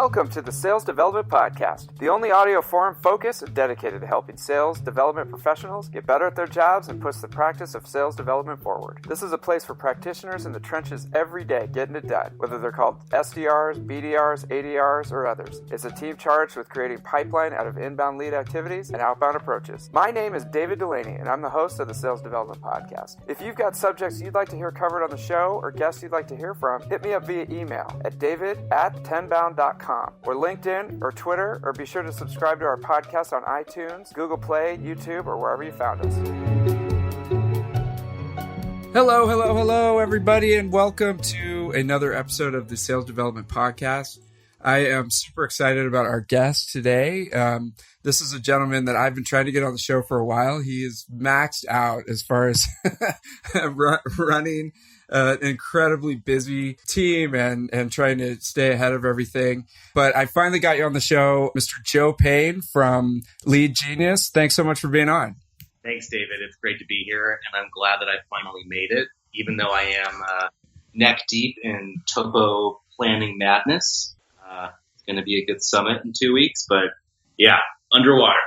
Welcome to the Sales Development Podcast, the only audio forum focused and dedicated to helping sales development professionals get better at their jobs and push the practice of sales development forward. This is a place for practitioners in the trenches every day getting it done, whether they're called SDRs, BDRs, ADRs, or others. It's a team charged with creating pipeline out of inbound lead activities and outbound approaches. My name is David Delaney, and I'm the host of the Sales Development Podcast. If you've got subjects you'd like to hear covered on the show or guests you'd like to hear from, hit me up via email at david@tenbound.com or LinkedIn or Twitter, or be sure to subscribe to our podcast on iTunes, Google Play, YouTube, or wherever you found us. Hello, everybody, and welcome to another episode of the Sales Development Podcast. I am super excited about our guest today. This is a gentleman that I've been trying to get on the show for a while. He is maxed out as far as running an incredibly busy team and trying to stay ahead of everything. But I finally got you on the show, Mr. Joe Payne from Leadgenius. Thanks so much for being on. Thanks, David. It's great to be here, and I'm glad that I finally made it, even though I am neck deep in topo planning madness. It's going to be a good summit in 2 weeks, but yeah, underwater.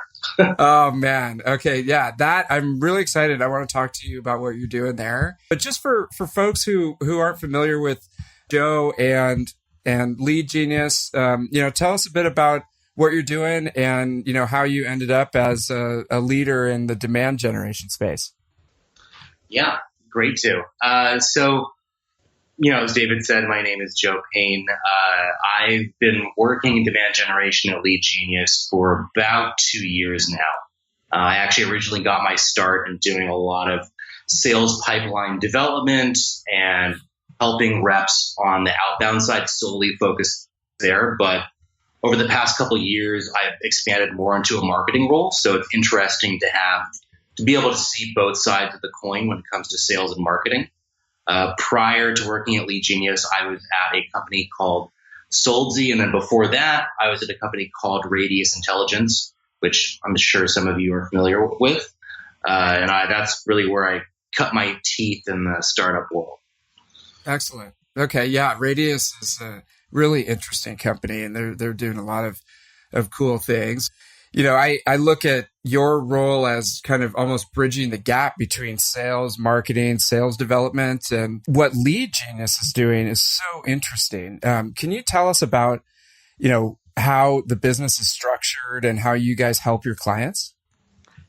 Oh, man. Okay. Yeah, that I'm really excited. I want to talk to you about what you're doing there. But just for folks who aren't familiar with Joe and Leadgenius, tell us a bit about what you're doing and, how you ended up as a leader in the demand generation space. Yeah, great to. As David said, my name is Joe Payne. I've been working in demand generation at Leadgenius for about 2 years now. I actually originally got my start in doing a lot of sales pipeline development and helping reps on the outbound side, solely focused there. But over the past couple of years, I've expanded more into a marketing role. So it's interesting to be able to see both sides of the coin when it comes to sales and marketing. Prior to working at Leadgenius, I was at a company called Soldsy, and then before that, I was at a company called Radius Intelligence, which I'm sure some of you are familiar with. That's really where I cut my teeth in the startup world. Excellent. Okay, yeah, Radius is a really interesting company, and they're doing a lot of cool things. I look at your role as kind of almost bridging the gap between sales, marketing, sales development, and what Leadgenius is doing is so interesting. Can you tell us about, how the business is structured and how you guys help your clients?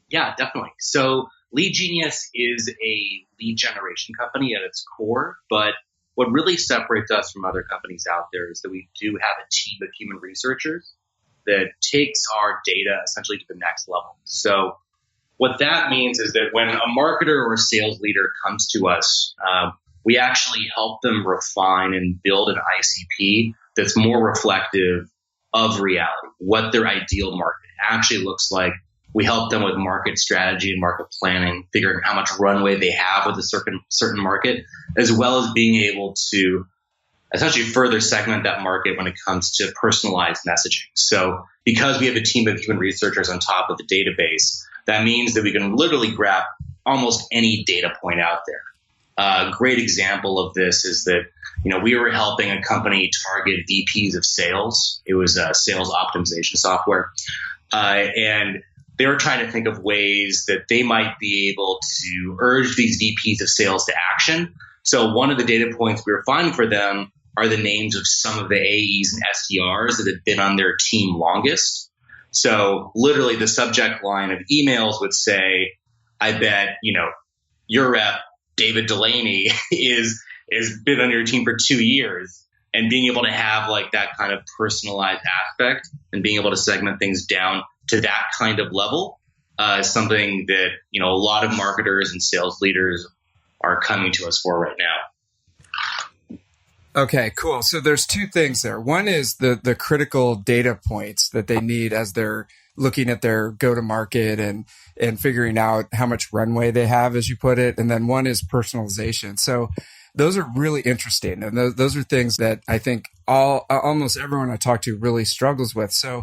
Yeah, definitely. So Leadgenius is a lead generation company at its core, but what really separates us from other companies out there is that we do have a team of human researchers that takes our data essentially to the next level. So what that means is that when a marketer or a sales leader comes to us, we actually help them refine and build an ICP that's more reflective of reality, what their ideal market actually looks like. We help them with market strategy and market planning, figuring how much runway they have with a certain market, as well as being able to essentially further segment that market when it comes to personalized messaging. So because we have a team of human researchers on top of the database, that means that we can literally grab almost any data point out there. A great example of this is that, we were helping a company target VPs of sales. It was a sales optimization software. And they were trying to think of ways that they might be able to urge these VPs of sales to action. So one of the data points we were finding for them are the names of some of the AEs and SDRs that had been on their team longest. So literally the subject line of emails would say, I bet, your rep, David Delaney, is been on your team for 2 years. And being able to have like that kind of personalized aspect and being able to segment things down to that kind of level is something that, a lot of marketers and sales leaders are coming to us for right now. Okay, cool. So there's two things there. One is the critical data points that they need as they're looking at their go-to-market and figuring out how much runway they have, as you put it. And then one is personalization. So those are really interesting. And those are things that I think almost everyone I talk to really struggles with. So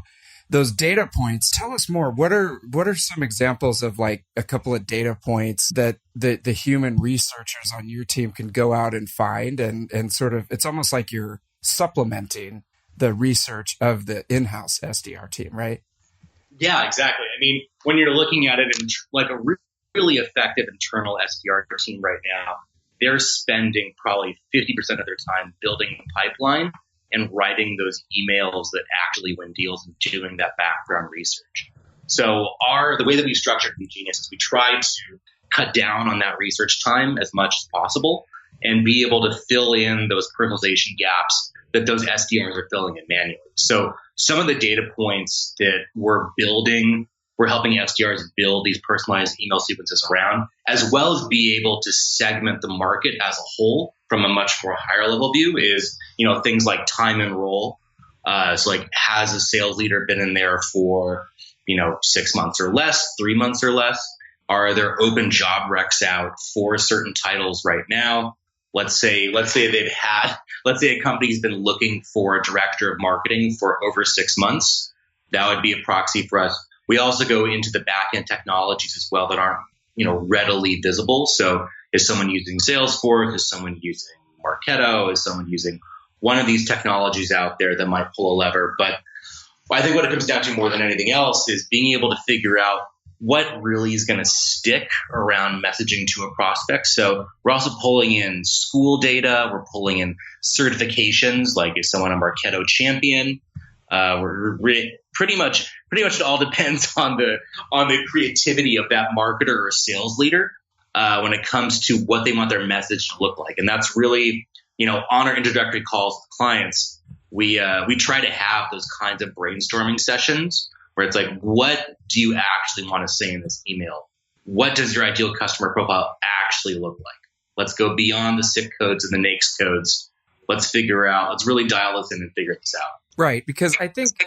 those data points, tell us more. What are some examples of like a couple of data points that the human researchers on your team can go out and find and sort of, it's almost like you're supplementing the research of the in-house SDR team, right? Yeah, exactly. I mean, when you're looking at it in like a really effective internal SDR team right now, they're spending probably 50% of their time building a pipeline and writing those emails that actually win deals and doing that background research. So the way that we structured Leadgenius is we try to cut down on that research time as much as possible and be able to fill in those personalization gaps that those SDRs are filling in manually. So some of the data points that we're helping SDRs build these personalized email sequences around, as well as be able to segment the market as a whole from a much more higher level view is, things like time and role. So like, has a sales leader been in there for, 6 months or less, 3 months or less? Are there open job recs out for certain titles right now? Let's say a company's been looking for a director of marketing for over 6 months. That would be a proxy for us. We also go into the back-end technologies as well that aren't, readily visible. So is someone using Salesforce? Is someone using Marketo? Is someone using one of these technologies out there that might pull a lever? But I think what it comes down to more than anything else is being able to figure out what really is going to stick around messaging to a prospect. So we're also pulling in school data. We're pulling in certifications, like is someone a Marketo champion? We're pretty much it all depends on the creativity of that marketer or sales leader when it comes to what they want their message to look like. And that's really, on our introductory calls with clients, we try to have those kinds of brainstorming sessions where it's like, what do you actually want to say in this email? What does your ideal customer profile actually look like? Let's go beyond the SIP codes and the NAICS codes. Let's really dial this in and figure this out. Right. Because I think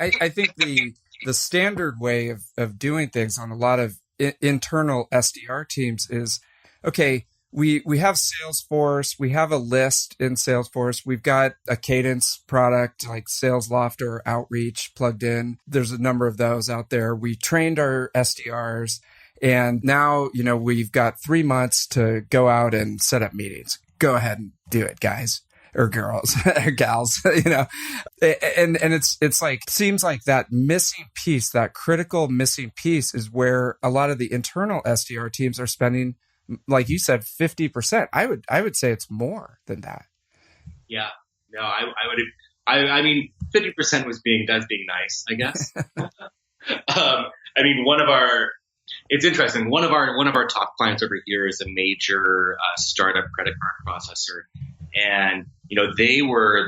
the standard way of doing things on a lot of internal SDR teams is, okay, we have Salesforce, we have a list in Salesforce, we've got a cadence product like SalesLoft or Outreach plugged in. There's a number of those out there. We trained our SDRs, and now, we've got 3 months to go out and set up meetings. Go ahead and do it, guys or girls or gals, and it's like, seems like that missing piece, that critical missing piece is where a lot of the internal SDR teams are spending, like you said, 50%. I would say it's more than that. Yeah, no, I mean, 50% was being nice, I guess. It's interesting. One of our top clients over here is a major startup credit card processor, and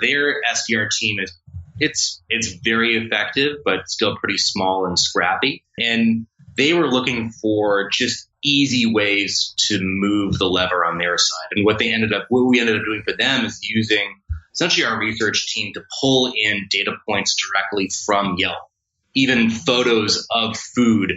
their SDR team it's very effective, but still pretty small and scrappy. And they were looking for just easy ways to move the lever on their side. And what we ended up doing for them is using essentially our research team to pull in data points directly from Yelp, even photos of food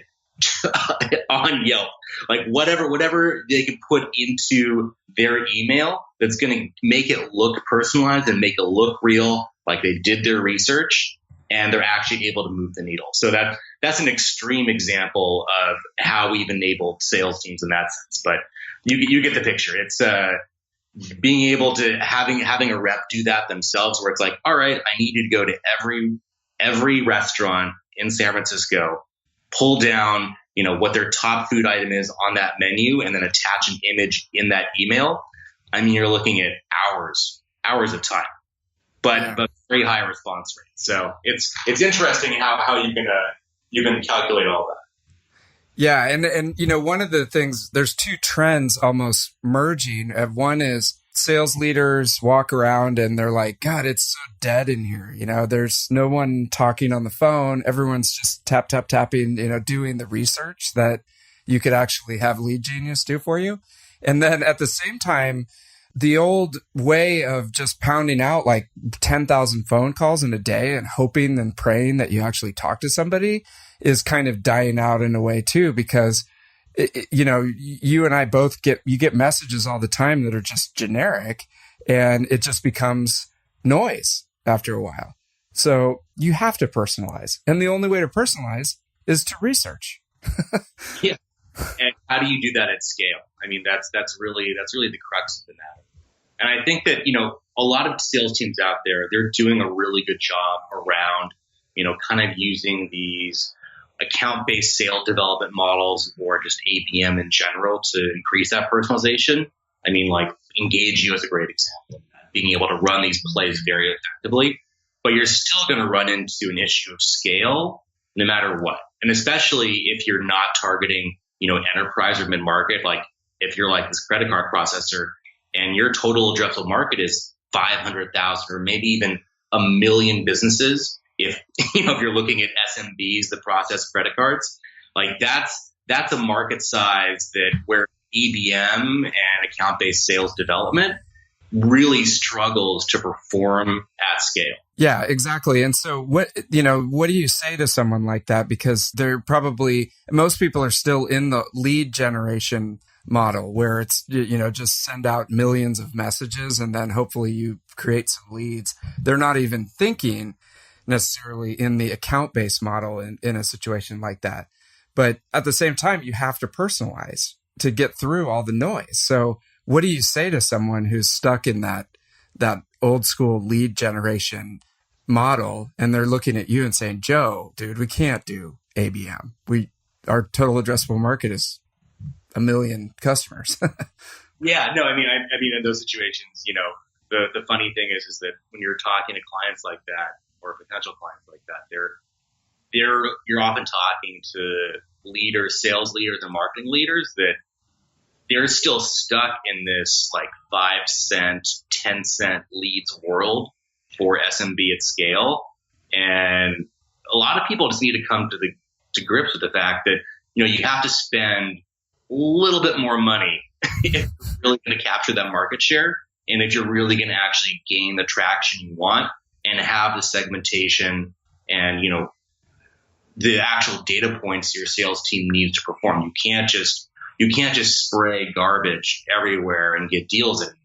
on Yelp, like whatever they could put into their email that's going to make it look personalized and make it look real, like they did their research and they're actually able to move the needle. So that's an extreme example of how we've enabled sales teams in that sense. But you get the picture. It's being able to having a rep do that themselves, where it's like, all right, I need you to go to every restaurant in San Francisco, pull down, what their top food item is on that menu, and then attach an image in that email. I mean, you're looking at hours of time, but very high response rate. So it's interesting how you can calculate all that. Yeah, and one of the things, there's two trends almost merging. One is sales leaders walk around and they're like, God, it's so dead in here. There's no one talking on the phone. Everyone's just tapping, doing the research that you could actually have Leadgenius do for you. And then at the same time, the old way of just pounding out like 10,000 phone calls in a day and hoping and praying that you actually talk to somebody is kind of dying out in a way too, because you and I both get messages all the time that are just generic, and it just becomes noise after a while. So you have to personalize. And the only way to personalize is to research. Yeah. And how do you do that at scale? I mean, that's really the crux of the matter. And I think that, a lot of sales teams out there, they're doing a really good job around, kind of using these account-based sales development models or just ABM in general to increase that personalization. I mean, like Engage You is a great example, being able to run these plays very effectively, but you're still going to run into an issue of scale no matter what. And especially if you're not targeting, enterprise or mid-market, like if you're like this credit card processor and your total addressable market is 500,000 or maybe even a million businesses. If you're looking at SMBs that process credit cards, like that's a market size that where EBM and account-based sales development really struggles to perform at scale. Yeah, exactly. And so what do you say to someone like that? Because most people are still in the lead generation model where it's, just send out millions of messages and then hopefully you create some leads. They're not even thinking necessarily in the account-based model in a situation like that. But at the same time, you have to personalize to get through all the noise. So what do you say to someone who's stuck in that old school lead generation model and they're looking at you and saying, Joe, dude, we can't do ABM. Our total addressable market is 1 million customers. Yeah, no, I mean, in those situations, the funny thing is that when you're talking to clients like that or potential clients like that, you're often talking to leaders, sales leaders and marketing leaders that they're still stuck in this like 5 cent, 10 cent leads world for SMB at scale. And a lot of people just need to come to grips with the fact that, you have to spend a little bit more money if you're really going to capture that market share. And if you're really going to actually gain the traction you want and have the segmentation and, the actual data points your sales team needs to perform. You can't just spray garbage everywhere and get deals anymore.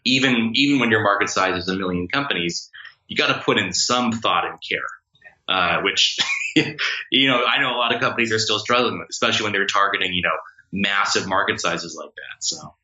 Even when your market size is 1 million companies, you got to put in some thought and care, which, I know a lot of companies are still struggling with, especially when they're targeting, massive market sizes like that. So.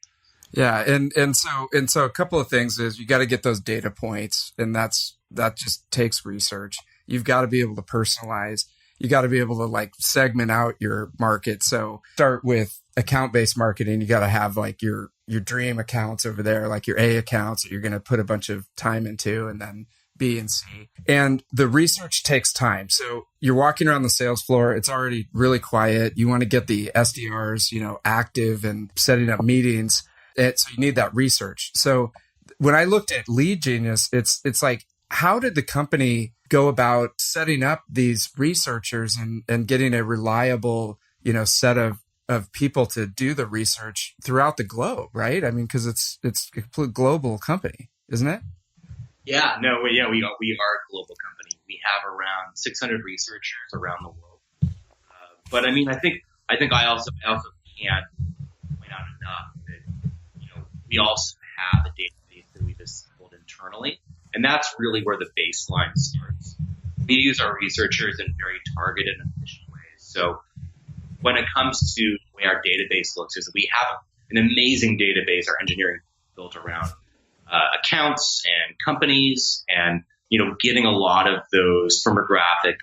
Yeah. And so a couple of things is you got to get those data points, and that just takes research. You've got to be able to personalize. You got to be able to like segment out your market. So start with account-based marketing. You got to have like your dream accounts over there, like your A accounts that you're going to put a bunch of time into, and then B and C. And the research takes time. So you're walking around the sales floor. It's already really quiet. You want to get the SDRs, active and setting up meetings. So you need that research. So when I looked at Leadgenius, it's like, how did the company go about setting up these researchers and getting a reliable, set of people to do the research throughout the globe, right? I mean, because it's a complete global company, isn't it? Yeah, no, we are a global company. We have around 600 researchers around the world. But I mean, I think I also can't point out enough that we also have a database that we've assembled internally. And that's really where the baseline starts. We use our researchers in very targeted and efficient ways. So when it comes to the way our database looks, is we have an amazing database, our engineering built around accounts and companies and, getting a lot of those firmographic,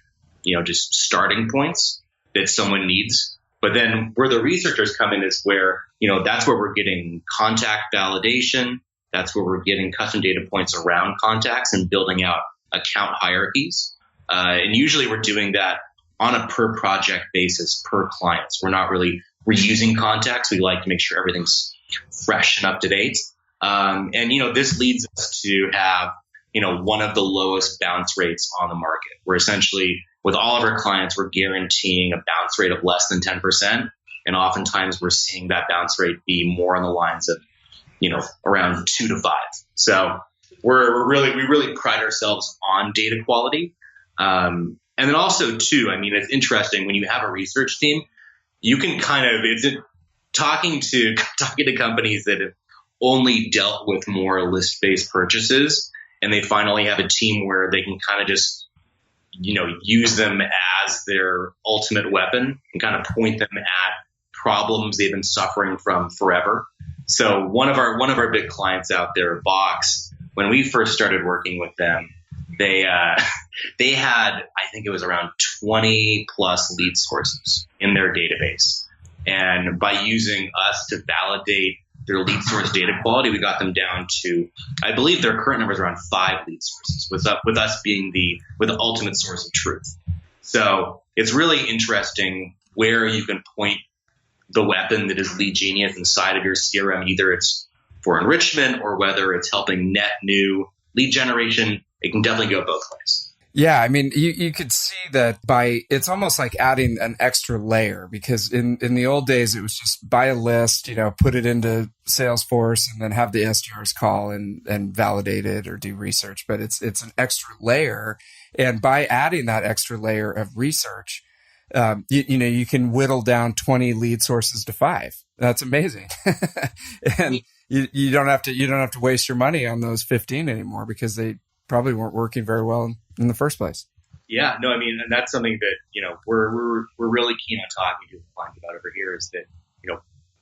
just starting points that someone needs. But then where the researchers come in is where, that's where we're getting contact validation. That's where we're getting custom data points around contacts and building out account hierarchies. And usually we're doing that on a per project basis, per clients. We're not really reusing contacts. We like to make sure everything's fresh and up to date. And this leads us to have, one of the lowest bounce rates on the market. We're essentially, with all of our clients, we're guaranteeing a bounce rate of less than 10%. And oftentimes we're seeing that bounce rate be more on the lines of, around 2 to 5. So we really pride ourselves on data quality. And then also too, I mean, it's interesting when you have a research team, you can talking to companies that have only dealt with more list-based purchases, and they finally have a team where they can kind of just, use them as their ultimate weapon and kind of point them at problems they've been suffering from forever. So one of our big clients out there, Box, when we first started working with them, they had, I think it was around 20 plus lead sources in their database. And by using us to validate their lead source data quality, we got them down to, I believe their current number is around 5 lead sources, with us being the ultimate source of truth. So it's really interesting where you can point the weapon that is Leadgenius inside of your CRM. Either it's for enrichment or whether it's helping net new lead generation. It can definitely go both ways. Yeah, I mean, you could see that it's almost like adding an extra layer, because in the old days, it was just buy a list, put it into Salesforce and then have the SDRs call and validate it or do research. But it's an extra layer. And by adding that extra layer of research, you can whittle down 20 lead sources to 5. That's amazing. And you don't have to waste your money on those 15 anymore, because they probably weren't working very well in the first place. Yeah, no, I mean, and that's something that, we're really keen on talking to clients about over here, is that,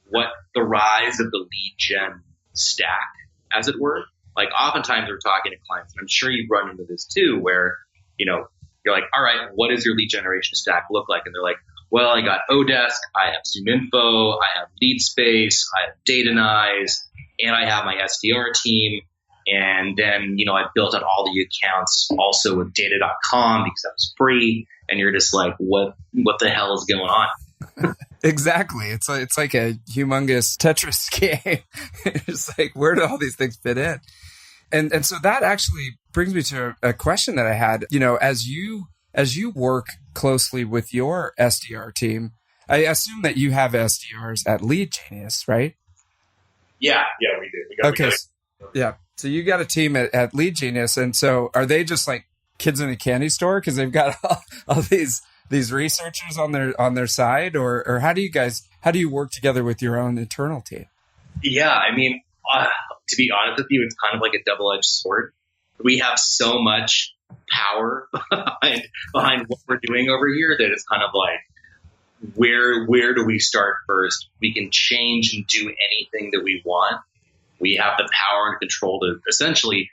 what the rise of the lead gen stack, as it were. Like, oftentimes we're talking to clients, and I'm sure you've run into this too, where, you're like, all right, what does your lead generation stack look like? And they're like, well, I got Odesk, I have ZoomInfo, I have LeadSpace, I have Datanyze, and I have my SDR team. And then, I built out all the accounts also with data.com because that was free. And you're just like, what the hell is going on? Exactly. It's like a humongous Tetris game. It's like, where do all these things fit in? And so that actually brings me to a question that I had. As you work closely with your SDR team, I assume that you have SDRs at Leadgenius, right? Yeah, we do. Okay. Yeah. So you got a team at Leadgenius, and so are they just like kids in a candy store because they've got all these researchers on their side, or how do you work together with your own internal team? Yeah, I mean, to be honest with you, it's kind of like a double-edged sword. We have so much power behind what we're doing over here that it's kind of like, where do we start first? We can change and do anything that we want. We have the power and control to essentially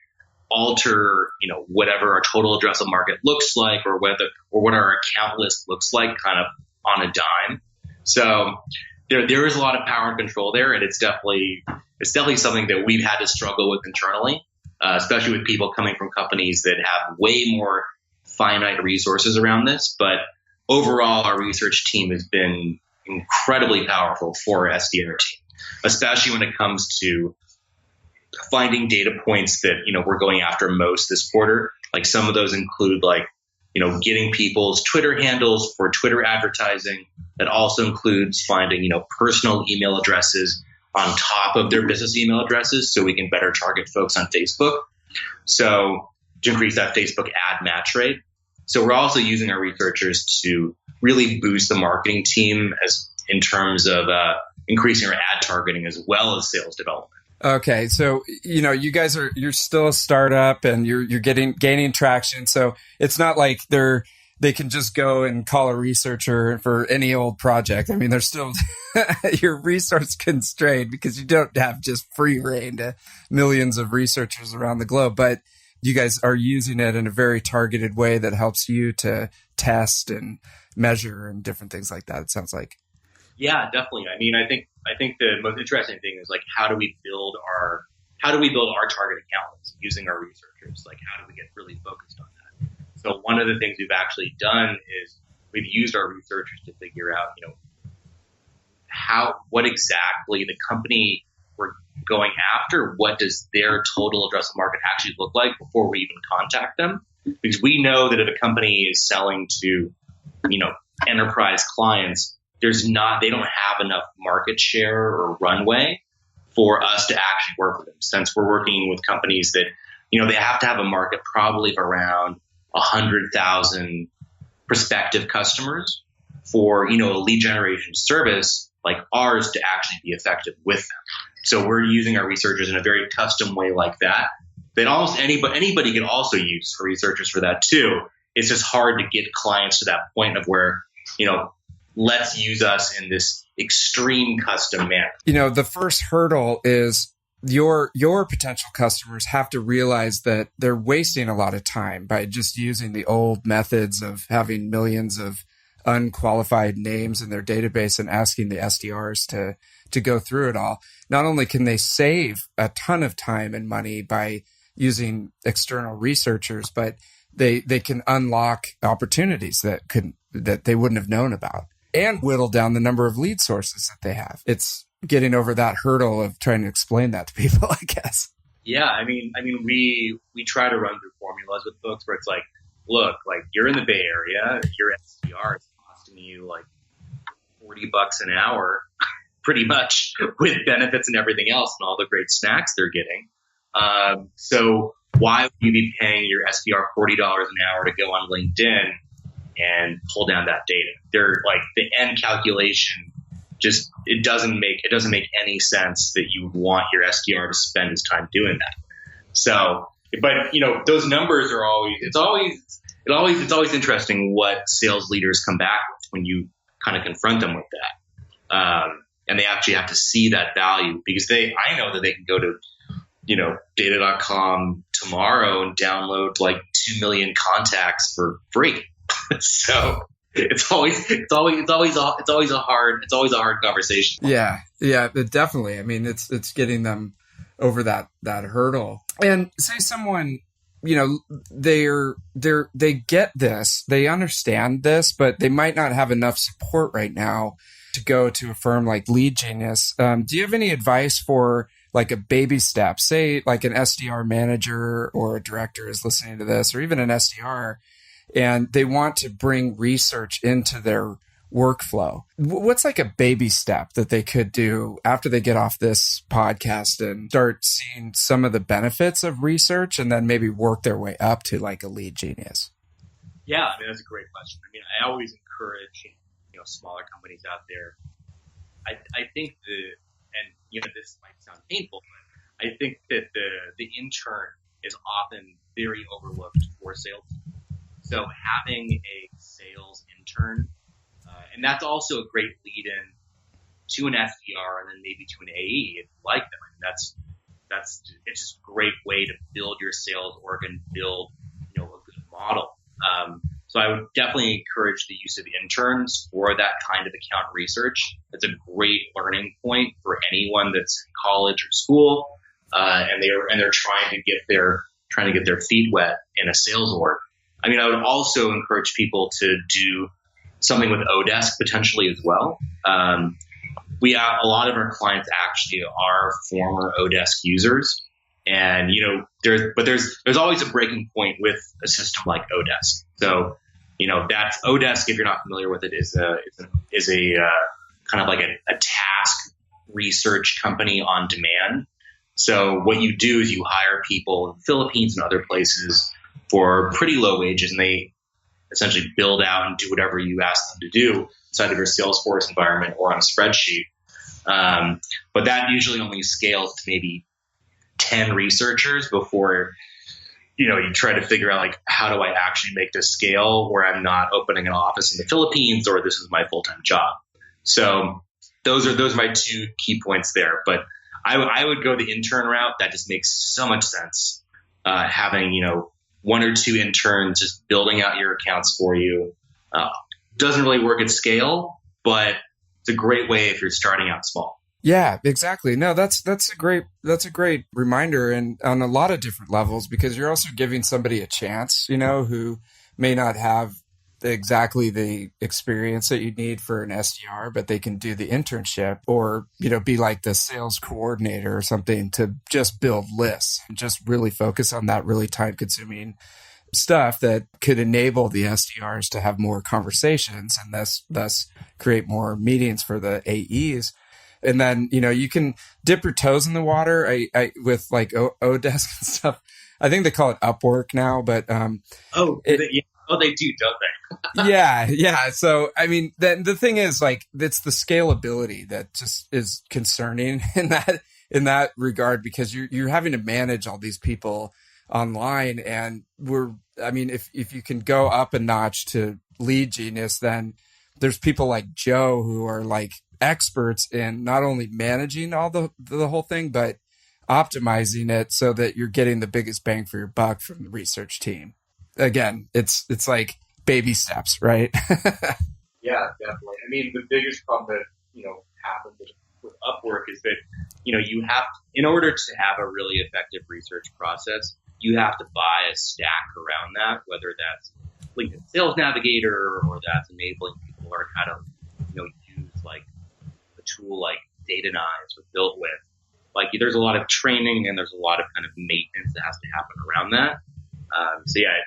alter, whatever our total addressable market looks like, or what our account list looks like, kind of on a dime. So there is a lot of power and control there, and it's definitely something that we've had to struggle with internally, especially with people coming from companies that have way more finite resources around this. But overall, our research team has been incredibly powerful for our SDR team, especially when it comes to finding data points that, we're going after most this quarter. Like, some of those include getting people's Twitter handles for Twitter advertising. That also includes finding, personal email addresses on top of their business email addresses, so we can better target folks on Facebook. So to increase that Facebook ad match rate. So we're also using our researchers to really boost the marketing team in terms of increasing our ad targeting as well as sales development. Okay. So, you guys you're still a startup and you're gaining traction. So it's not like they can just go and call a researcher for any old project. I mean, they're still, you're resource constrained because you don't have just free reign to millions of researchers around the globe, but you guys are using it in a very targeted way that helps you to test and measure and different things like that, it sounds like. Yeah, definitely. I mean, I think the most interesting thing is like, how do we build our target account list using our researchers? Like, how do we get really focused on that? So one of the things we've actually done is we've used our researchers to figure out, what exactly the company we're going after, what does their total addressable market actually look like before we even contact them? Because we know that if a company is selling to, enterprise clients, they don't have enough market share or runway for us to actually work with them. Since we're working with companies that, they have to have a market probably of around 100,000 prospective customers for, a lead generation service like ours to actually be effective with them. So we're using our researchers in a very custom way like that almost anybody can also use for researchers for that too. It's just hard to get clients to that point of where, let's use us in this extreme custom manner. The first hurdle is your potential customers have to realize that they're wasting a lot of time by just using the old methods of having millions of unqualified names in their database and asking the SDRs to go through it all. Not only can they save a ton of time and money by using external researchers, but they can unlock opportunities that they wouldn't have known about and whittle down the number of lead sources that they have. It's getting over that hurdle of trying to explain that to people, I guess. Yeah, I mean, we try to run through formulas with folks where it's like, look, like you're in the Bay Area, your SDR is costing you like $40 an hour, pretty much, with benefits and everything else and all the great snacks they're getting. So why would you be paying your SDR $40 an hour to go on LinkedIn and pull down that data? They're like the end calculation. Just it doesn't make any sense that you would want your SDR to spend his time doing that. So, but those numbers are always interesting what sales leaders come back with when you kind of confront them with that, and they actually have to see that value because I know that they can go to data.com tomorrow and download like 2 million contacts for free. So. It's always a hard conversation. Yeah, definitely. I mean, it's getting them over that hurdle. And say someone, they get this, they understand this, but they might not have enough support right now to go to a firm like Leadgenius. Do you have any advice for like a baby step? Say like an SDR manager or a director is listening to this, or even an SDR. And they want to bring research into their workflow. What's like a baby step that they could do after they get off this podcast and start seeing some of the benefits of research and then maybe work their way up to like a Leadgenius? Yeah, I mean, that's a great question. I mean, I always encourage, smaller companies out there. I think this might sound painful, but I think that the intern is often very overlooked for sales. So having a sales intern, and that's also a great lead-in to an SDR and then maybe to an AE if you like them. I mean, it's just a great way to build your sales org and build a good model. So I would definitely encourage the use of interns for that kind of account research. It's a great learning point for anyone that's in college or school, and they're trying to get their feet wet in a sales org. I mean, I would also encourage people to do something with Odesk potentially as well. We have a lot of our clients actually are former Odesk users, and there's always a breaking point with a system like Odesk. So that's Odesk. If you're not familiar with it, is a kind of like a task research company on demand. So what you do is you hire people in the Philippines and other places for pretty low wages, and they essentially build out and do whatever you ask them to do inside of your Salesforce environment or on a spreadsheet. But that usually only scales to maybe 10 researchers before you try to figure out like, how do I actually make this scale where I'm not opening an office in the Philippines or this is my full-time job. So those are my two key points there. But I would go the intern route. That just makes so much sense. Having one or two interns just building out your accounts for you. Doesn't really work at scale, but it's a great way if you're starting out small. Yeah, exactly. No, that's a great reminder, and on a lot of different levels, because you're also giving somebody a chance, who may not have exactly the experience that you need for an SDR, but they can do the internship or, be like the sales coordinator or something to just build lists and just really focus on that really time consuming stuff that could enable the SDRs to have more conversations and thus create more meetings for the AEs. And then, you can dip your toes in the water. I with like Odesk and stuff. I think they call it Upwork now, but they do, don't they? Yeah. So, I mean, the thing is, like, it's the scalability that just is concerning in that regard, because you're having to manage all these people online, and if you can go up a notch to Leadgenius, then there's people like Joe who are like experts in not only managing all the whole thing, but optimizing it so that you're getting the biggest bang for your buck from the research team. Again, it's like baby steps, right? Yeah, definitely. I mean, the biggest problem that, happens with Upwork is that, you have, in order to have a really effective research process, you have to buy a stack around that, whether that's LinkedIn Sales Navigator or that's enabling people learn how to, use like a tool like Datanize or Built With. Like, there's a lot of training and there's a lot of kind of maintenance that has to happen around that. So yeah,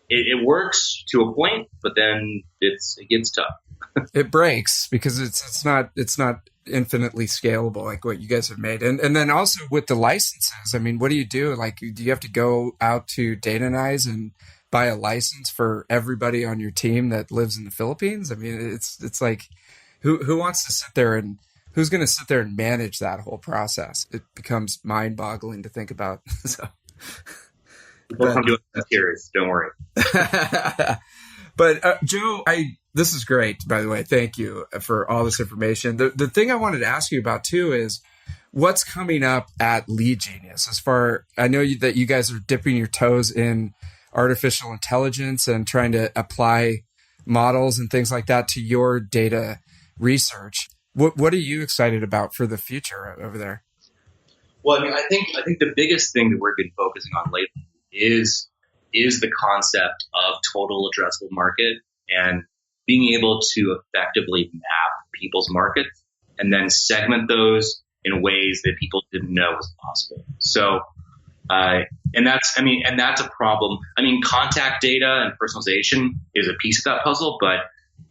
it works to a point, but then it gets tough. It breaks because it's not infinitely scalable like what you guys have made. And then also with the licenses, I mean, what do you do? Like, do you have to go out to Datanize and buy a license for everybody on your team that lives in the Philippines? I mean, it's like, who wants to sit there and who's going to sit there and manage that whole process? It becomes mind-boggling to think about. So, we'll come to it serious. Don't worry. But Joe, this is great, by the way. Thank you for all this information. The thing I wanted to ask you about too is what's coming up at Leadgenius. I know that you guys are dipping your toes in artificial intelligence and trying to apply models and things like that to your data research. What are you excited about for the future over there? Well, I mean, I think the biggest thing that we've been focusing on lately is the concept of total addressable market and being able to effectively map people's markets and then segment those in ways that people didn't know was possible. So, and that's a problem. I mean, contact data and personalization is a piece of that puzzle, but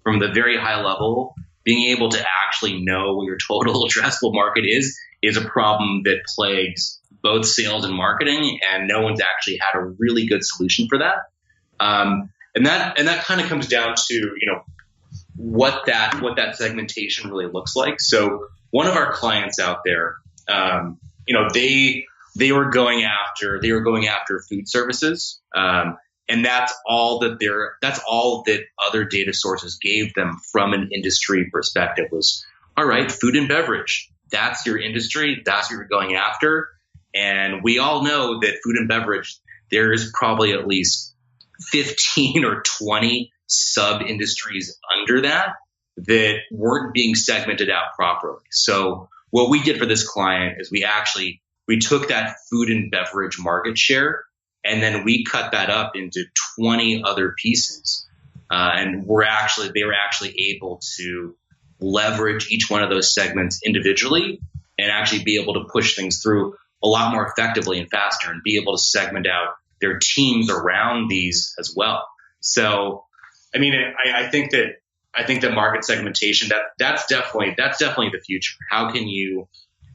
from the very high level, being able to actually know what your total addressable market is a problem that plagues both sales and marketing, and no one's actually had a really good solution for that. And that kind of comes down to, what that segmentation really looks like. So one of our clients out there, they were going after food services. And that's all that other data sources gave them from an industry perspective was, all right, food and beverage. That's your industry. That's what you're going after. And we all know that food and beverage, there's probably at least 15 or 20 sub-industries under that weren't being segmented out properly. So what we did for this client is we took that food and beverage market share and then we cut that up into 20 other pieces. And they were actually able to leverage each one of those segments individually and actually be able to push things through a lot more effectively and faster and be able to segment out their teams around these as well. So, I mean, I think that market segmentation, that's definitely the future. How can you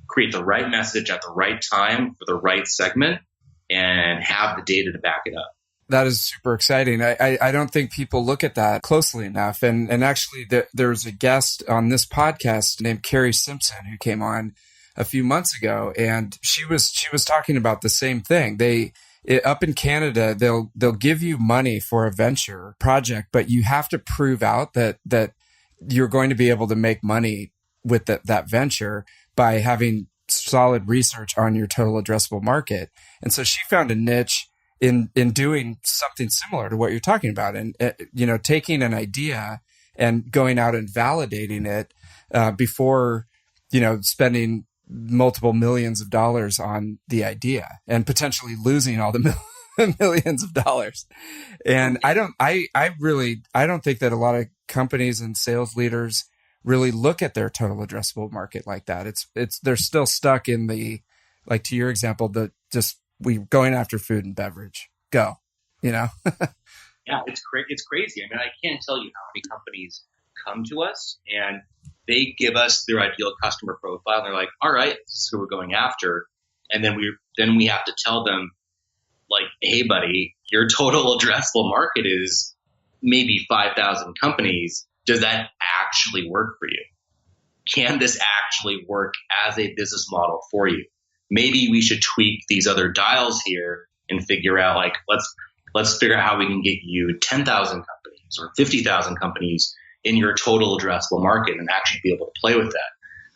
create the right message at the right time for the right segment and have the data to back it up? That is super exciting. I don't think people look at that closely enough. And actually, there was a guest on this podcast named Carrie Simpson who came on a few months ago, and she was talking about the same thing. Up in Canada, they'll give you money for a venture project, but you have to prove out that you're going to be able to make money with that venture by having solid research on your total addressable market. And so she found a niche in doing something similar to what you're talking about, and taking an idea and going out and validating it before spending multiple millions of dollars on the idea and potentially losing all the millions of dollars. And I don't think that a lot of companies and sales leaders really look at their total addressable market like that. They're still stuck in the, like to your example, we going after food and beverage. Go. Yeah, it's crazy. I mean, I can't tell you how many companies come to us and they give us their ideal customer profile. And they're like, all right, this is who we're going after. And then we have to tell them, like, hey, buddy, your total addressable market is maybe 5,000 companies. Does that actually work for you? Can this actually work as a business model for you? Maybe we should tweak these other dials here and figure out, like, let's figure out how we can get you 10,000 companies or 50,000 companies in your total addressable market and actually be able to play with that.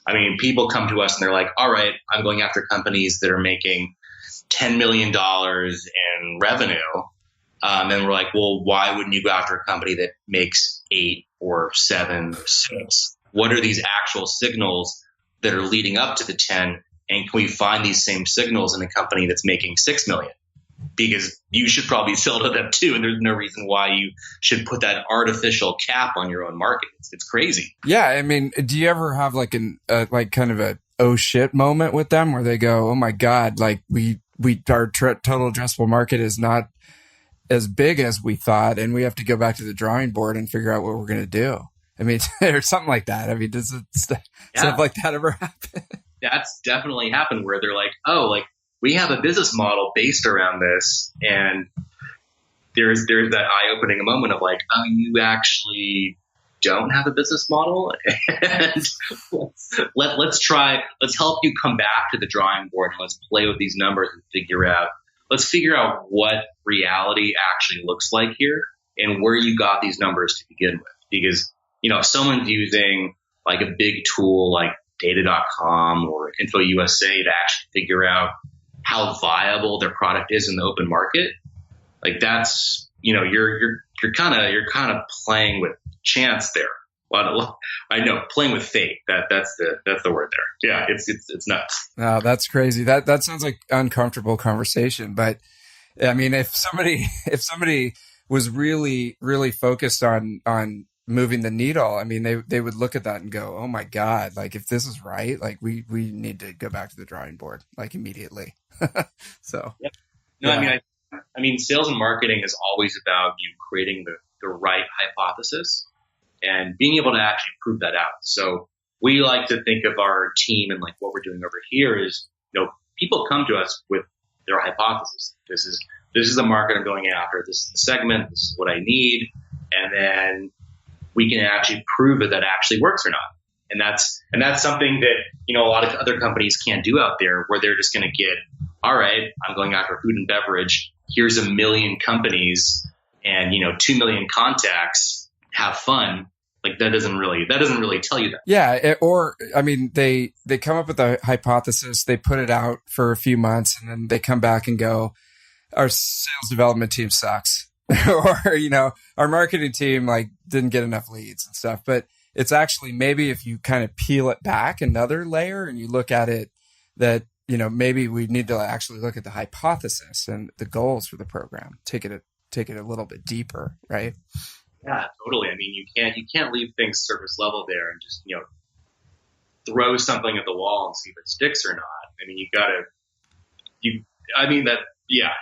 I mean, people come to us and they're like, all right, I'm going after companies that are making $10 million in revenue. And we're like, well, why wouldn't you go after a company that makes 8 or 7 or 6? What are these actual signals that are leading up to the 10? And can we find these same signals in a company that's making 6 million? Because you should probably sell to them too. And there's no reason why you should put that artificial cap on your own market. It's crazy. Yeah. I mean, do you ever have like kind of a oh shit moment with them where they go, oh my God, like our total addressable market is not as big as we thought, and we have to go back to the drawing board and figure out what we're going to do. I mean, or something like that. I mean, does stuff like that ever happen? That's definitely happened where they're like, oh, like we have a business model based around this. And there's that eye-opening moment of like, oh, you actually don't have a business model. And let's help you come back to the drawing board and let's play with these numbers and let's figure out what reality actually looks like here and where you got these numbers to begin with. Because, if someone's using like a big tool like data.com or InfoUSA to actually figure out how viable their product is in the open market, like that's, you're kind of playing with chance there. Well, I know, playing with fate. That's the word there. Yeah, it's nuts. Oh, that's crazy. That sounds like uncomfortable conversation. But I mean, if somebody was really, really focused on moving the needle, I mean, they would look at that and go, oh my God, like if this is right, like we need to go back to the drawing board like immediately. So, yep. No, yeah. I mean, sales and marketing is always about you creating the right hypothesis and being able to actually prove that out. So we like to think of our team and like what we're doing over here is, people come to us with their hypothesis. This is the market I'm going after. This is the segment. This is what I need. And then we can actually prove that actually works or not. And that's something that, a lot of other companies can't do out there, where they're just going to get, all right, I'm going after food and beverage. Here's 1 million companies and, 2 million contacts. Have fun. Like that doesn't really tell you that. Yeah. Or, I mean, they come up with a hypothesis, they put it out for a few months, and then they come back and go, our sales development team sucks. Or, our marketing team didn't get enough leads and stuff. But it's actually, maybe if you kind of peel it back another layer and you look at it, that, maybe we need to actually look at the hypothesis and the goals for the program, take it a little bit deeper, right? Yeah, totally. I mean, you can't leave things surface level there and just, throw something at the wall and see if it sticks or not. I mean,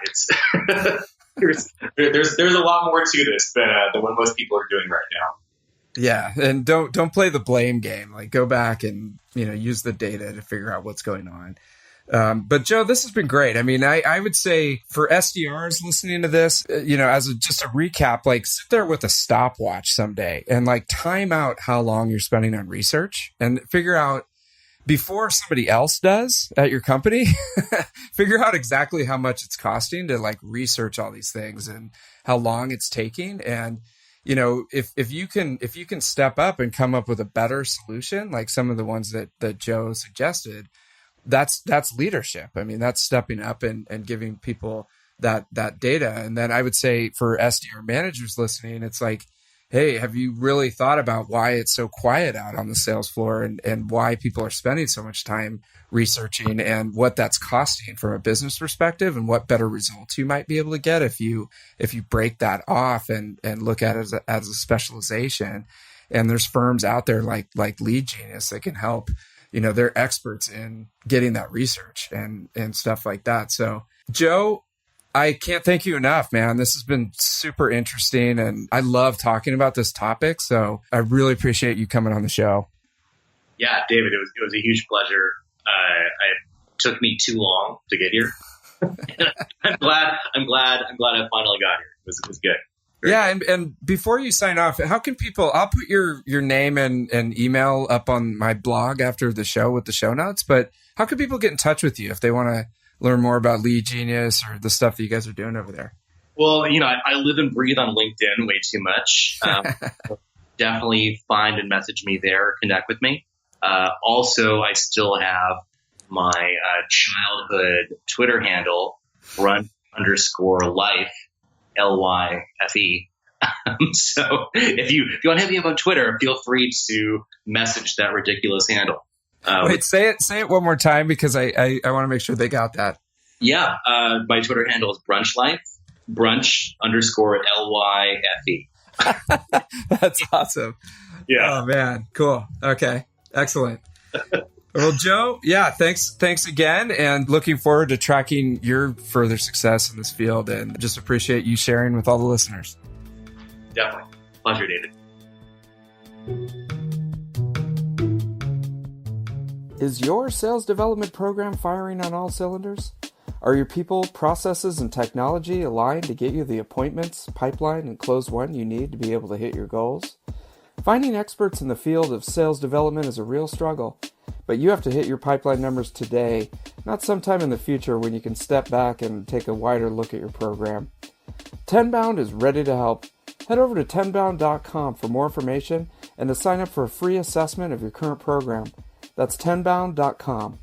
it's, there's a lot more to this than what most people are doing right now. Yeah. And don't play the blame game. Like go back and, use the data to figure out what's going on. But Joe, this has been great. I mean, I would say for SDRs listening to this, as just a recap, sit there with a stopwatch someday and time out how long you're spending on research and figure out before somebody else does at your company, figure out exactly how much it's costing to research all these things and how long it's taking. And, if you can step up and come up with a better solution, like some of the ones that Joe suggested, that's leadership. I mean, that's stepping up and giving people that data. And then I would say for SDR managers listening, it's like, hey, have you really thought about why it's so quiet out on the sales floor and why people are spending so much time researching and what that's costing from a business perspective and what better results you might be able to get if you break that off and look at it as a specialization. And there's firms out there like Leadgenius that can help. They're experts in getting that research and stuff like that. So, Joe, I can't thank you enough, man. This has been super interesting, and I love talking about this topic. So I really appreciate you coming on the show. Yeah, David, it was a huge pleasure. It took me too long to get here. I'm glad I finally got here. It was good. Yeah, and before you sign off, how can people? I'll put your name and email up on my blog after the show with the show notes. But how can people get in touch with you if they want to learn more about Leadgenius or the stuff that you guys are doing over there? Well, I live and breathe on LinkedIn way too much. Definitely find and message me there, connect with me. Also, I still have my childhood Twitter handle, brunch_life, LYFE. So if you want to hit me up on Twitter, feel free to message that ridiculous handle. Wait, say it one more time because I want to make sure they got that. Yeah, my Twitter handle is brunchlife, brunch_LYFE. That's awesome. Yeah. Oh man, cool. Okay, excellent. Well, Joe, yeah, thanks again, and looking forward to tracking your further success in this field, and just appreciate you sharing with all the listeners. Definitely. Pleasure, David. Is your sales development program firing on all cylinders? Are your people, processes, and technology aligned to get you the appointments, pipeline, and close one you need to be able to hit your goals? Finding experts in the field of sales development is a real struggle, but you have to hit your pipeline numbers today, not sometime in the future when you can step back and take a wider look at your program. Tenbound is ready to help. Head over to tenbound.com for more information and to sign up for a free assessment of your current program. That's tenbound.com.